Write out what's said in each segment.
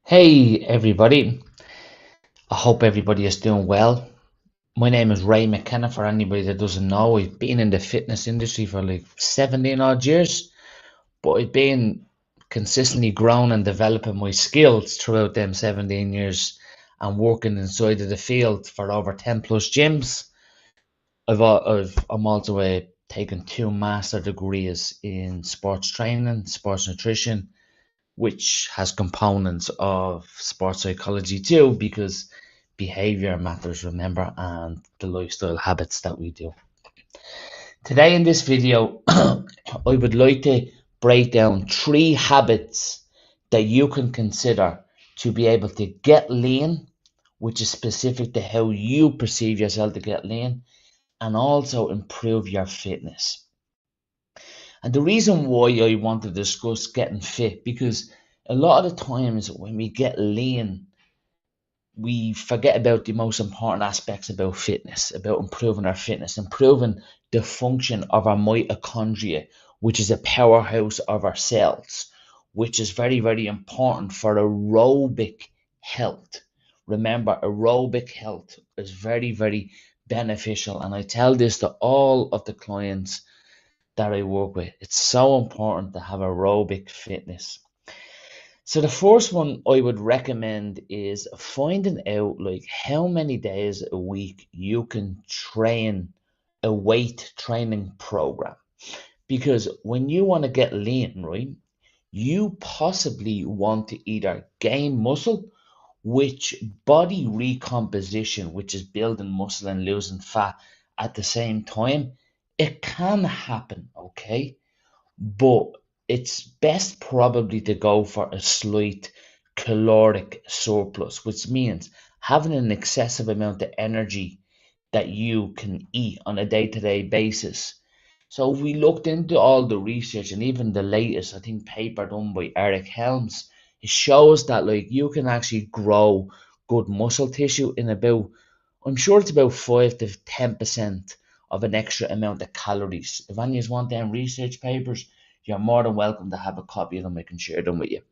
Hey everybody, I hope everybody is doing well. My name is Ray McKenna. For anybody that doesn't know, I've been in the fitness industry for like 17 odd years, but I've been consistently growing and developing my skills throughout them 17 years and working inside of the field for over 10 plus gyms. I'm also taken two master degrees in sports training, sports nutrition, which has components of sports psychology too, because behavior matters, remember, and the lifestyle habits that we do. Today in this video, I would like to break down three habits that you can consider to be able to get lean, which is specific to how you perceive yourself to get lean, and also improve your fitness. And the reason why I want to discuss getting fit, because a lot of the times when we get lean, we forget about the most important aspects about fitness, about improving our fitness, improving the function of our mitochondria, which is a powerhouse of our cells, which is very, very important for aerobic health. Remember, aerobic health is very, very beneficial. And I tell this to all of the clients that I work with. It's so important to have aerobic fitness. So the first one I would recommend is finding out like how many days a week you can train a weight training program. Because when you want to get lean, right, you possibly want to either gain muscle, which body recomposition, which is building muscle and losing fat at the same time, it can happen, okay? But it's best probably to go for a slight caloric surplus, which means having an excessive amount of energy that you can eat on a day-to-day basis. So if we looked into all the research and even the latest, I think, paper done by Eric Helms, it shows that like you can actually grow good muscle tissue in about, I'm sure it's about 5 to 10% of an extra amount of calories. If any of you want them research papers, you're more than welcome to have a copy of them. I can share them with you.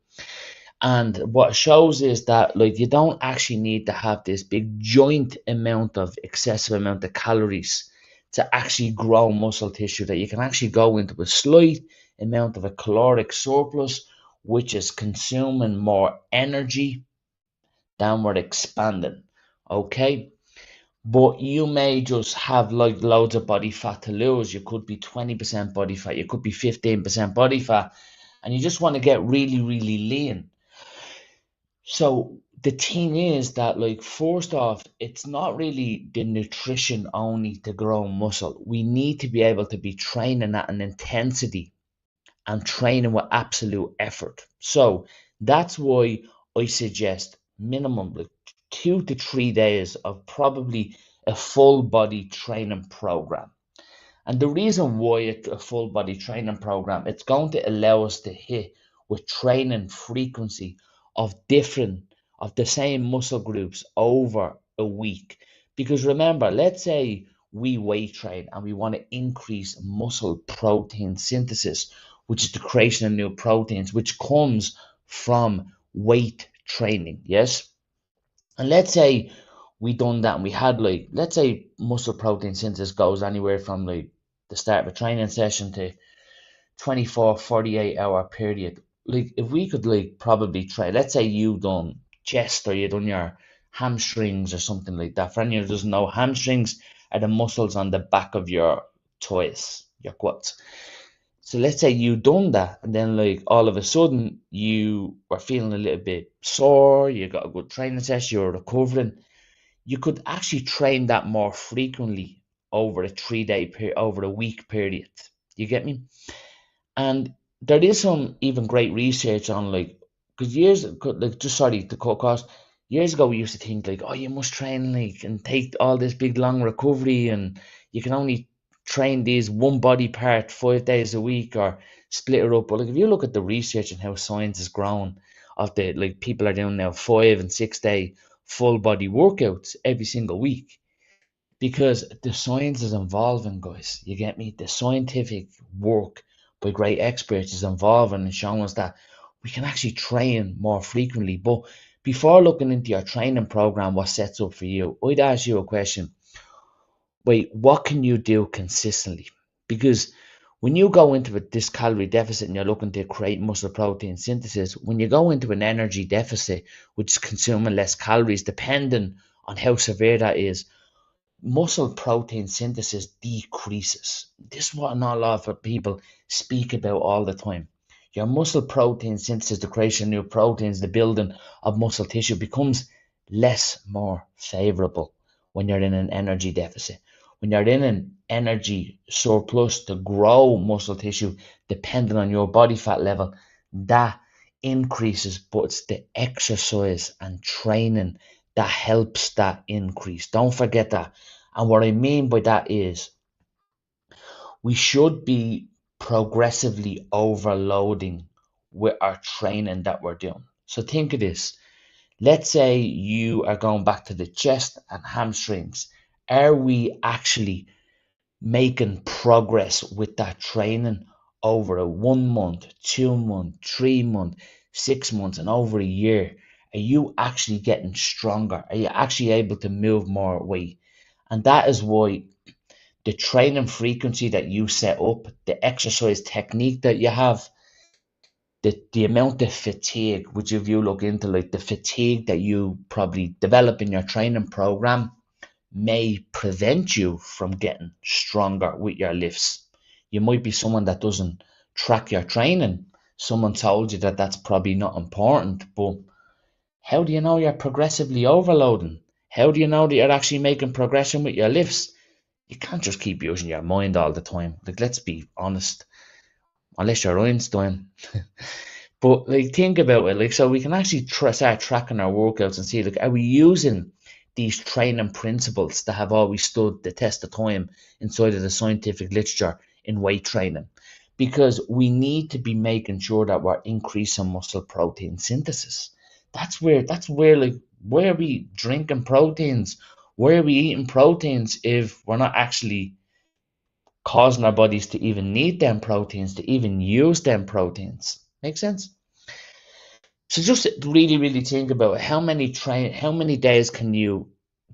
And what it shows is that like you don't actually need to have this big joint amount of excessive amount of calories to actually grow muscle tissue, that you can actually go into a slight amount of a caloric surplus, which is consuming more energy than we're expanding. Okay. But you may just have like loads of body fat to lose. You could be 20% body fat, you could be 15% body fat, and you just want to get really, really lean. So the thing is that, like, first off, it's not really the nutrition only to grow muscle. We need to be able to be training at an intensity and training with absolute effort. So that's why I suggest minimum like 2 to 3 days of probably a full body training program. And the reason why it's a full body training program, it's going to allow us to hit with training frequency of the same muscle groups over a week. Because remember, let's say we weight train and we want to increase muscle protein synthesis, which is the creation of new proteins, which comes from weight training. Yes. And let's say we done that and we had like, let's say muscle protein synthesis goes anywhere from like the start of a training session to 24, 48 hour period. Like if we could like probably try, let's say you done chest or you done your hamstrings or something like that. For anyone who doesn't know, hamstrings are the muscles on the back of your toes, your quads. So let's say you done that and then like all of a sudden you were feeling a little bit sore, you got a good training session, you're recovering. You could actually train that more frequently over a 3 day period, over a week period. You get me? And there is some even great research on like, because like, just sorry to cut across, years ago we used to think like, oh, you must train like and take all this big long recovery, and you can only train these one body part 5 days a week or split it up. But like, if you look at the research and how science has grown, of the like people are doing now 5 and 6 day full body workouts every single week, because the science is evolving, guys. You get me? The scientific work by great experts is evolving and showing us that we can actually train more frequently. But before looking into your training program, what sets up for you, I'd ask you a question. Wait, what can you do consistently? Because when you go into this calorie deficit and you're looking to create muscle protein synthesis, when you go into an energy deficit, which is consuming less calories, depending on how severe that is, muscle protein synthesis decreases. This is what not a lot of people speak about all the time. Your muscle protein synthesis, the creation of new proteins, the building of muscle tissue becomes more favorable when you're in an energy deficit. When you're in an energy surplus to grow muscle tissue, depending on your body fat level, that increases, but it's the exercise and training that helps that increase. Don't forget that. And what I mean by that is we should be progressively overloading with our training that we're doing. So think of this. Let's say you are going back to the chest and hamstrings. Are we actually making progress with that training over a 1 month, 2 month, 3 month, 6 months, and over a year? Are you actually getting stronger? Are you actually able to move more weight? And that is why the training frequency that you set up, the exercise technique that you have, the amount of fatigue, which if you look into like the fatigue that you probably develop in your training program, may prevent you from getting stronger with your lifts. You might be someone that doesn't track your training. Someone told you that that's probably not important, but how do you know you're progressively overloading? How do you know that you're actually making progression with your lifts? You can't just keep using your mind all the time. Like, let's be honest, unless you're Einstein. But like, think about it. Like, so we can actually start tracking our workouts and see, like, are we using these training principles that have always stood the test of time inside of the scientific literature in weight training? Because we need to be making sure that we're increasing muscle protein synthesis. That's where like, where are we drinking proteins? Where are we eating proteins if we're not actually causing our bodies to even need them proteins, to even use them proteins? Make sense? So just really, really think about how many days can you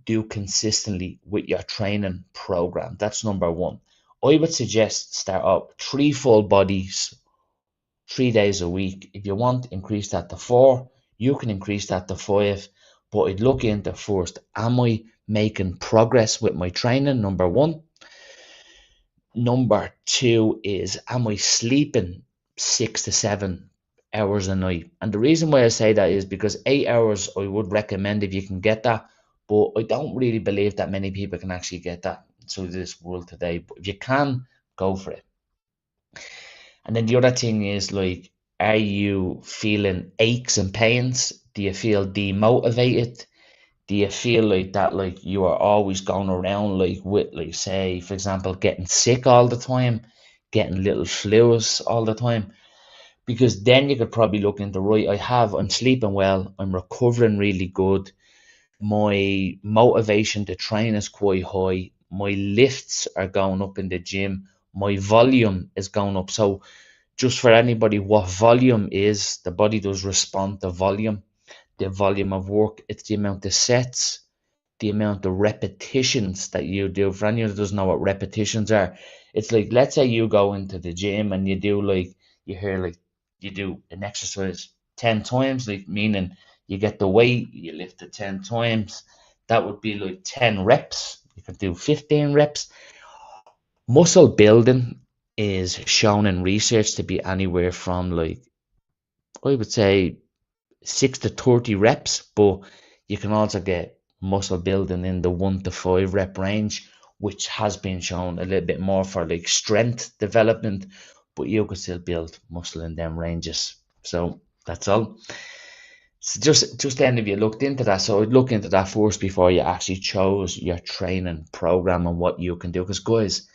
do consistently with your training program? That's number one. I would suggest start up 3 full bodies, 3 days a week. If you want, increase that to 4. You can increase that to 5. But I'd look into first, am I making progress with my training? Number one. Number two is, am I sleeping 6 to 7 hours a night? And the reason why I say that is because 8 hours I would recommend if you can get that, but I don't really believe that many people can actually get that through this world today. But if you can, go for it. And then the other thing is, like, are you feeling aches and pains? Do you feel demotivated? Do you feel like that, like you are always going around like with, like, say for example, getting sick all the time, getting little flus all the time? Because then you could probably look into, right, I'm sleeping well, I'm recovering really good, my motivation to train is quite high, my lifts are going up in the gym, my volume is going up. So just for anybody, what volume is, the body does respond to volume. The volume of work, it's the amount of sets, the amount of repetitions that you do. For anyone who doesn't know what repetitions are, it's like, let's say you go into the gym and you do, like, you hear like you do an exercise 10 times, like meaning you get the weight, you lift it 10 times. That would be like 10 reps. You can do 15 reps. Muscle building is shown in research to be anywhere from, like, I would say 6 to 30 reps, but you can also get muscle building in the 1 to 5 rep range, which has been shown a little bit more for like strength development, but you could still build muscle in them ranges. So that's all. So just then, if you looked into that, so I'd look into that first before you actually chose your training program and what you can do. Because guys,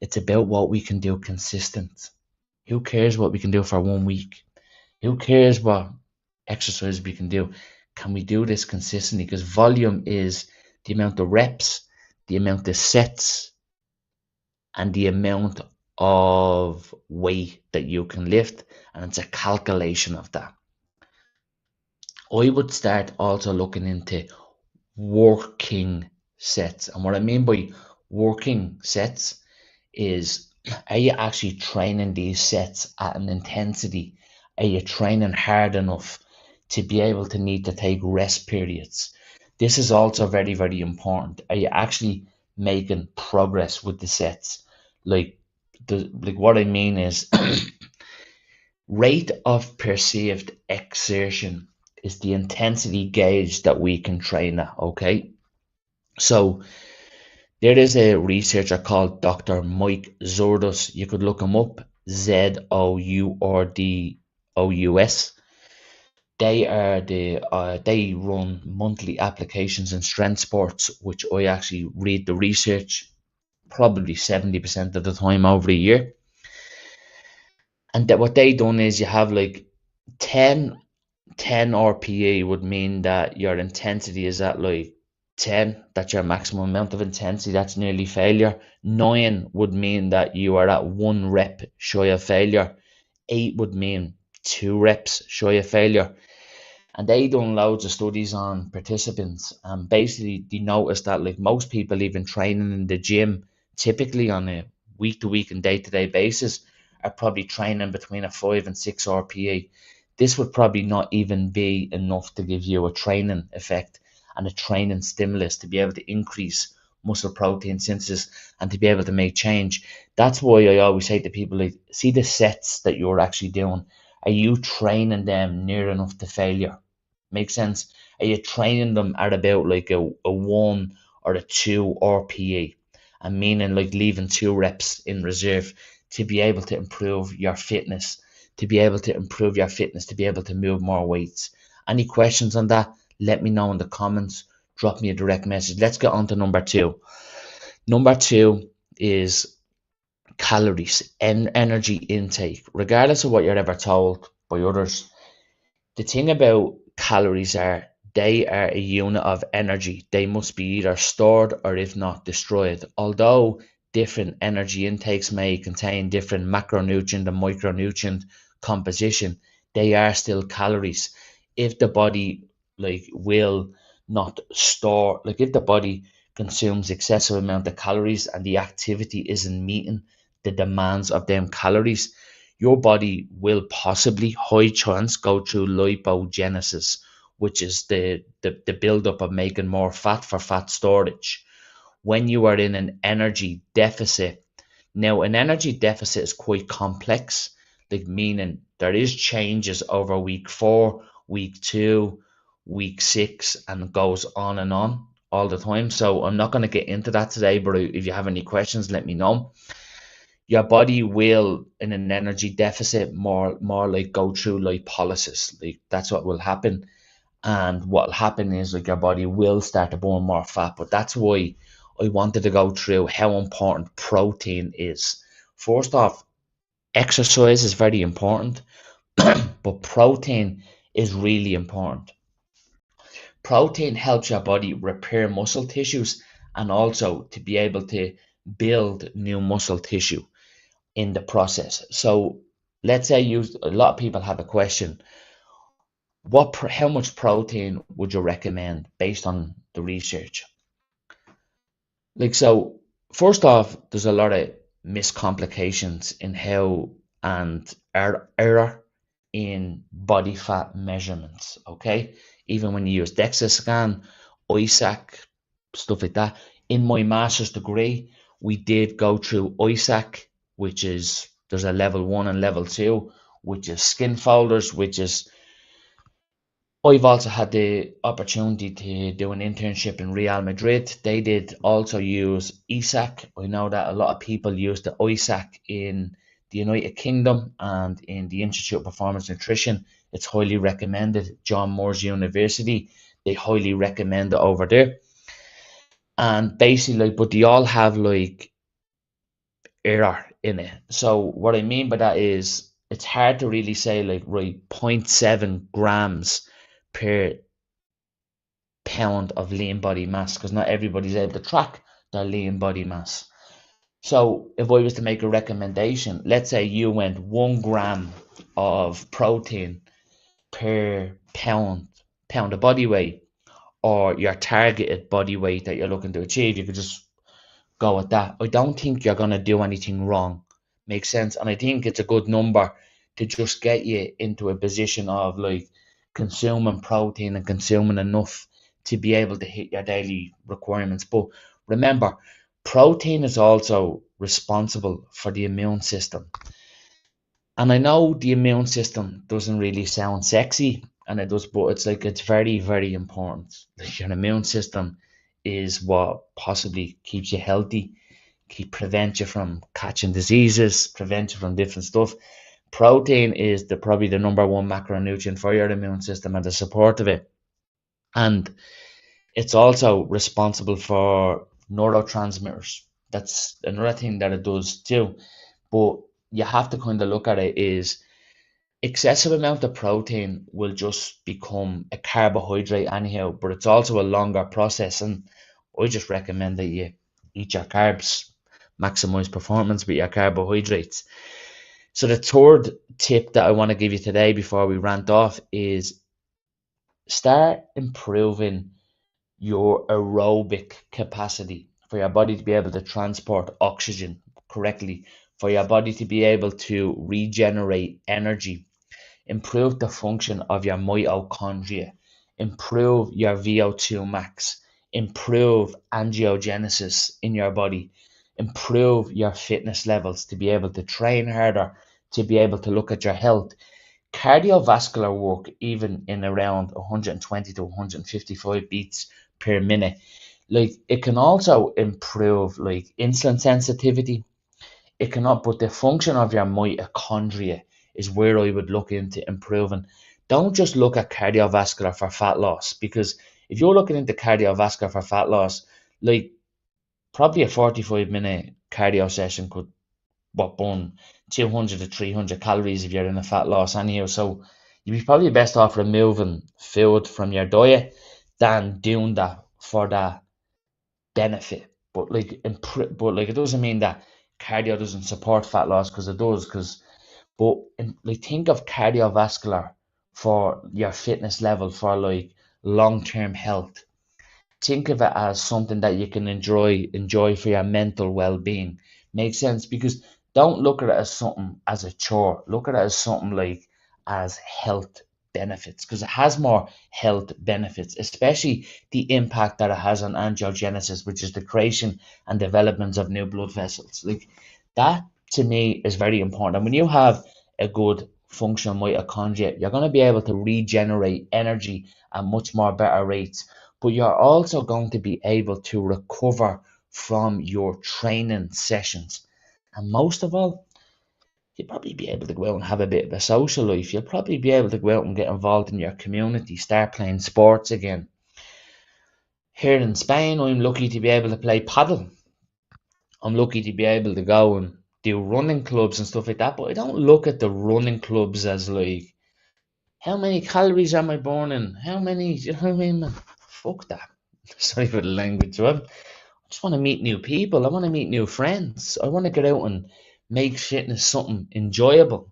it's about what we can do consistent. Who cares what we can do for 1 week? Who cares what exercise we can do? Can we do this consistently? Because volume is the amount of reps, the amount of sets, and the amount of weight that you can lift, and it's a calculation of that. I would start also looking into working sets. And what I mean by working sets is, are you actually training these sets at an intensity? Are you training hard enough to be able to need to take rest periods? This is also very, very important. Are you actually making progress with the sets? Like like what I mean is rate of perceived exertion is the intensity gauge that we can train at, okay? So there is a researcher called Dr. Mike Zourdous. You could look him up, Zourdous. They run monthly applications in strength sports, which I actually read the research probably 70% of the time over a year. And that what they done is you have like 10 10 RPE would mean that your intensity is at like 10, that's your maximum amount of intensity, that's nearly failure. 9 would mean that you are at 1 rep shy of failure. 8 would mean 2 reps shy of failure. And they done loads of studies on participants, and basically they noticed that like most people even training in the gym, typically on a week to week and day to day basis, are probably training between a 5 and 6 RPE. This would probably not even be enough to give you a training effect and a training stimulus to be able to increase muscle protein synthesis and to be able to make change. That's why I always say to people, like, see the sets that you're actually doing. Are you training them near enough to failure? Make sense? Are you training them at about like a 1 or a 2 RPE? And meaning like leaving 2 reps in reserve to be able to improve your fitness, to be able to improve your fitness, to be able to move more weights. Any questions on that? Let me know in the comments. Drop me a direct message. Let's get on to number two. Number two is calories and energy intake. Regardless of what you're ever told by others, the thing about calories are they are a unit of energy. They must be either stored or, if not, destroyed. Although different energy intakes may contain different macronutrient and micronutrient composition, they are still calories. If the body will not store, like if the body consumes excessive amount of calories and the activity isn't meeting the demands of them calories, your body will possibly, high chance, go through lipogenesis, which is the buildup of making more fat for fat storage. When you are in an energy deficit, now an energy deficit is quite complex, like meaning there is changes over week 4, week 2, week 6, and it goes on and on all the time. So I'm not going to get into that today, but if you have any questions, let me know. Your body will, in an energy deficit, more like go through lipolysis. Like that's what will happen. And what'll happen is like your body will start to burn more fat. But that's why I wanted to go through how important protein is. First off, exercise is very important, but protein is really important. Protein helps your body repair muscle tissues and also to be able to build new muscle tissue in the process. So let's say a lot of people have a question: how much protein would you recommend based on the research? So first off, there's a lot of miscomplications in how and error in body fat measurements. Okay, even when you use DEXA scan, ISAC, stuff like that. In my master's degree, we did go through ISAC, which is, there's a level 1 and level 2, which is skin folders, which is, I've also had the opportunity to do an internship in Real Madrid. They did also use ESAC. I know that a lot of people use the ISAC in the United Kingdom and in the Institute of Performance Nutrition. It's highly recommended. John Moores University, they highly recommend it over there. And basically, but they all have error in it. So what I mean by that is it's hard to really say right, zero point 0.7 grams per pound of lean body mass, because not everybody's able to track their lean body mass. So if I was to make a recommendation, let's say you went 1 gram of protein per pound of body weight, or your targeted body weight that you're looking to achieve, you could just go with that. I don't think you're going to do anything wrong. Makes sense. And I think it's a good number to just get you into a position of like consuming protein and consuming enough to be able to hit your daily requirements. But remember, protein is also responsible for the immune system. And I know the immune system doesn't really sound sexy, and it does, but it's like it's very, very important. Like your immune system is what possibly keeps you healthy, prevent you from catching diseases, prevent you from different stuff. Protein is probably the number one macronutrient for your immune system and the support of it. And it's also responsible for neurotransmitters. That's another thing that it does too. But you have to kind of look at it is excessive amount of protein will just become a carbohydrate anyhow, but it's also a longer process. And I just recommend that you eat your carbs, maximize performance with your carbohydrates. So the third tip that I want to give you today before we rant off is start improving your aerobic capacity for your body to be able to transport oxygen correctly, for your body to be able to regenerate energy, improve the function of your mitochondria, improve your VO2 max, improve angiogenesis in your body, improve your fitness levels to be able to train harder, to be able to look at your health. Cardiovascular work, even in around 120 to 155 beats per minute, like it can also improve like insulin sensitivity. It cannot, but the function of your mitochondria is where I would look into improving. Don't just look at cardiovascular for fat loss, because if you're looking into cardiovascular for fat loss, like probably a 45-minute cardio session could burn 200 to 300 calories if you're in a fat loss anyhow. So you'd be probably best off removing food from your diet than doing that for that benefit. But it doesn't mean that cardio doesn't support fat loss, because it does. Like think of cardiovascular for your fitness level, for like long-term health. Think of it as something that you can enjoy for your mental well-being. Makes sense? Because don't look at it as something as a chore. Look at it as something like as health benefits, because it has more health benefits, especially the impact that it has on angiogenesis, which is the creation and development of new blood vessels. Like that to me is very important. And when you have a good functional mitochondria, you're going to be able to regenerate energy at much more better rates, but you're also going to be able to recover from your training sessions. And most of all, you'll probably be able to go out and have a bit of a social life. You'll probably be able to go out and get involved in your community, start playing sports again. Here in Spain, I'm lucky to be able to play paddle. I'm lucky to be able to go and do running clubs and stuff like that, but I don't look at the running clubs as like, how many calories am I burning? How many, you know what I mean? Fuck that. Sorry for the language. I just want to meet new people. I want to meet new friends. I want to get out and make fitness something enjoyable.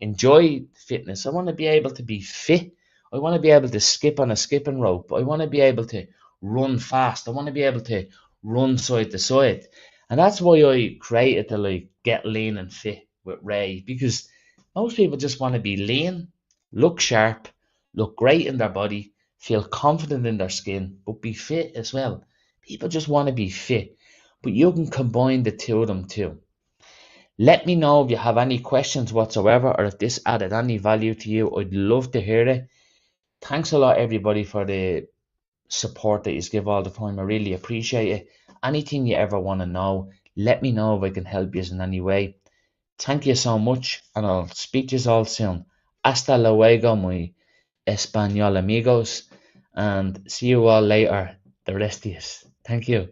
Enjoy fitness. I want to be able to be fit. I want to be able to skip on a skipping rope. I want to be able to run fast. I want to be able to run side to side. And that's why I created the like Get Lean and Fit with Ray, because most people just want to be lean, look sharp, look great in their body, feel confident in their skin, but be fit as well. People just want to be fit, but you can combine the two of them too. Let me know if you have any questions whatsoever, or if this added any value to you. I'd love to hear it. Thanks a lot, everybody, for the support that you give all the time. I really appreciate it. Anything you ever want to know, let me know if I can help you in any way. Thank you so much, and I'll speak to you all soon. Hasta luego, my español amigos, and see you all later, the rest of you. Thank you.